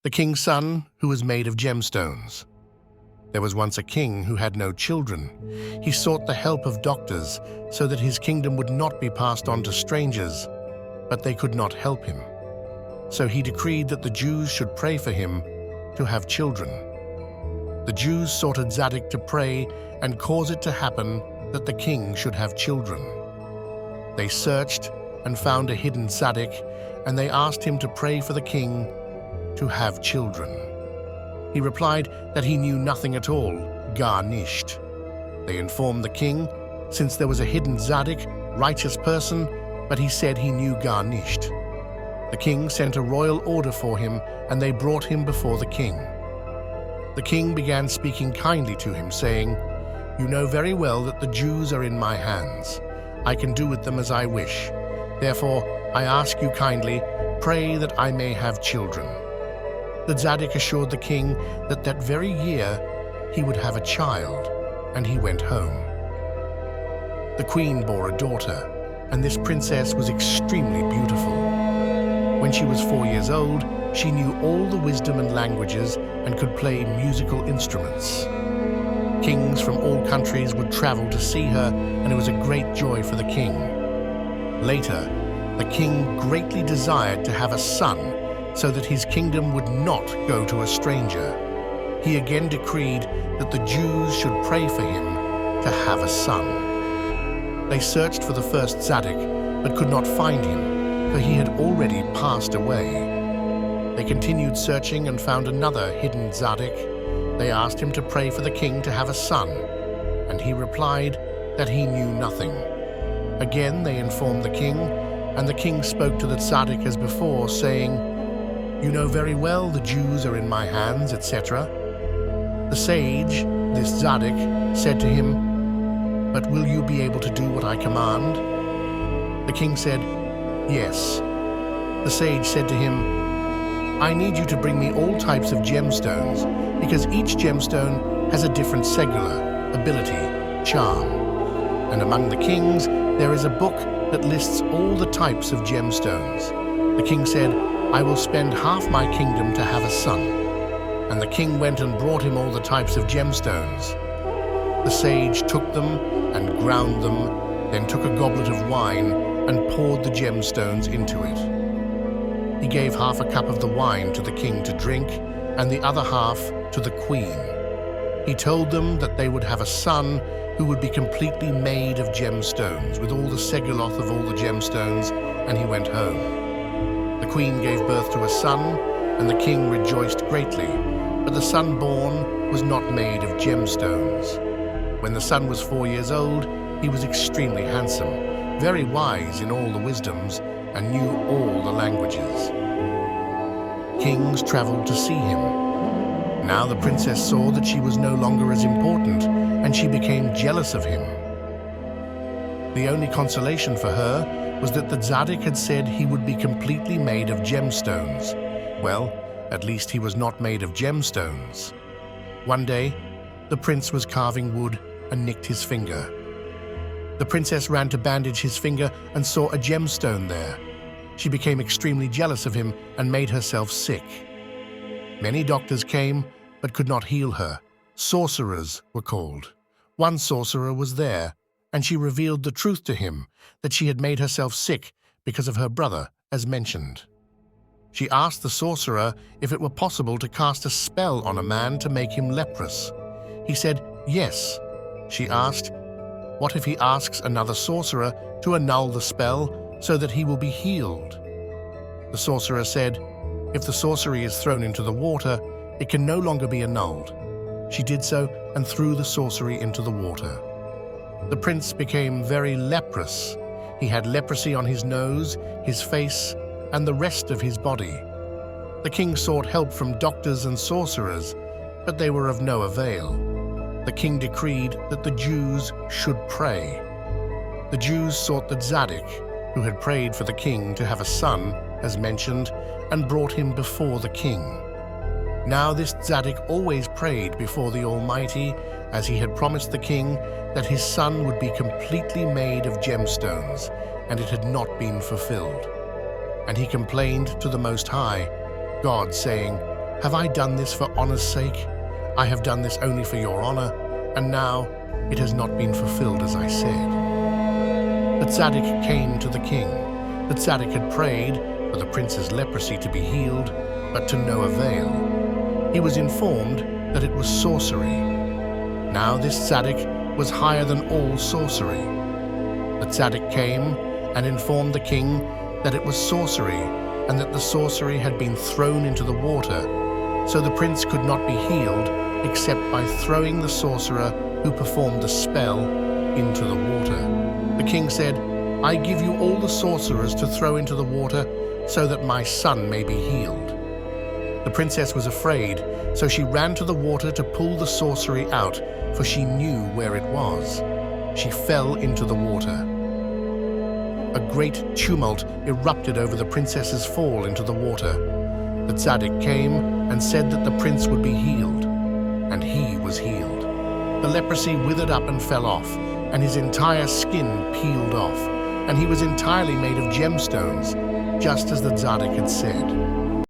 The king's son, who was made of gemstones. There was once a king who had no children. He sought the help of doctors so that his kingdom would not be passed on to strangers, but they could not help him. So he decreed that the Jews should pray for him to have children. The Jews sought a tzaddik to pray and cause it to happen that the king should have children. They searched and found a hidden tzaddik, and they asked him to pray for the king to have children. He replied that he knew nothing at all, gar nisht. They informed the king, since there was a hidden tzaddik, righteous person, but he said he knew gar nisht. The king sent a royal order for him, and they brought him before the king. The king began speaking kindly to him, saying, "You know very well that the Jews are in my hands. I can do with them as I wish. Therefore, I ask you kindly, pray that I may have children." The tzaddik assured the king that that very year he would have a child, and he went home. The queen bore a daughter, and this princess was extremely beautiful. When she was 4 years old, she knew all the wisdom and languages and could play musical instruments. Kings from all countries would travel to see her, and it was a great joy for the king. Later, the king greatly desired to have a son so that his kingdom would not go to a stranger. He again decreed that the Jews should pray for him to have a son. They searched for the first tzaddik, but could not find him, for he had already passed away. They continued searching and found another hidden tzaddik. They asked him to pray for the king to have a son, and he replied that he knew nothing. Again they informed the king, and the king spoke to the tzaddik as before, saying, "You know very well the Jews are in my hands," etc. The sage, this tzaddik, said to him, "But will you be able to do what I command?" The king said, "Yes." The sage said to him, "I need you to bring me all types of gemstones, because each gemstone has a different segula, ability, charm. And among the kings, there is a book that lists all the types of gemstones." The king said, "I will spend half my kingdom to have a son." And the king went and brought him all the types of gemstones. The sage took them and ground them, then took a goblet of wine and poured the gemstones into it. He gave half a cup of the wine to the king to drink, and the other half to the queen. He told them that they would have a son who would be completely made of gemstones, with all the seguloth of all the gemstones, and he went home. The queen gave birth to a son, and the king rejoiced greatly, but the son born was not made of gemstones. When the son was 4 years old, he was extremely handsome, very wise in all the wisdoms, and knew all the languages. Kings traveled to see him. Now the princess saw that she was no longer as important, and she became jealous of him. The only consolation for her was that the tzaddik had said he would be completely made of gemstones. Well, at least he was not made of gemstones. One day, the prince was carving wood and nicked his finger. The princess ran to bandage his finger and saw a gemstone there. She became extremely jealous of him and made herself sick. Many doctors came, but could not heal her. Sorcerers were called. One sorcerer was there, and she revealed the truth to him, that she had made herself sick because of her brother, as mentioned. She asked the sorcerer if it were possible to cast a spell on a man to make him leprous. He said, yes. She asked, what if he asks another sorcerer to annul the spell so that he will be healed? The sorcerer said, if the sorcery is thrown into the water, it can no longer be annulled. She did so and threw the sorcery into the water. The prince became very leprous. He had leprosy on his nose, his face, and the rest of his body. The king sought help from doctors and sorcerers, but they were of no avail. The king decreed that the Jews should pray. The Jews sought the tzaddik, who had prayed for the king to have a son, as mentioned, and brought him before the king. Now this tzaddik always prayed before the Almighty, as he had promised the king that his son would be completely made of gemstones, and it had not been fulfilled. And he complained to the Most High, God, saying, Have I done this for honor's sake? I have done this only for your honor, and now it has not been fulfilled as I said." The tzaddik came to the king. The tzaddik had prayed for the prince's leprosy to be healed, but to no avail. He was informed that it was sorcery. Now this tzaddik was higher than all sorcery. The tzaddik came and informed the king that it was sorcery and that the sorcery had been thrown into the water, so the prince could not be healed except by throwing the sorcerer who performed the spell into the water. The king said, "I give you all the sorcerers to throw into the water so that my son may be healed." The princess was afraid, so she ran to the water to pull the sorcery out, for she knew where it was. She fell into the water. A great tumult erupted over the princess's fall into the water. The tzaddik came and said that the prince would be healed, and he was healed. The leprosy withered up and fell off, and his entire skin peeled off, and he was entirely made of gemstones, just as the tzaddik had said.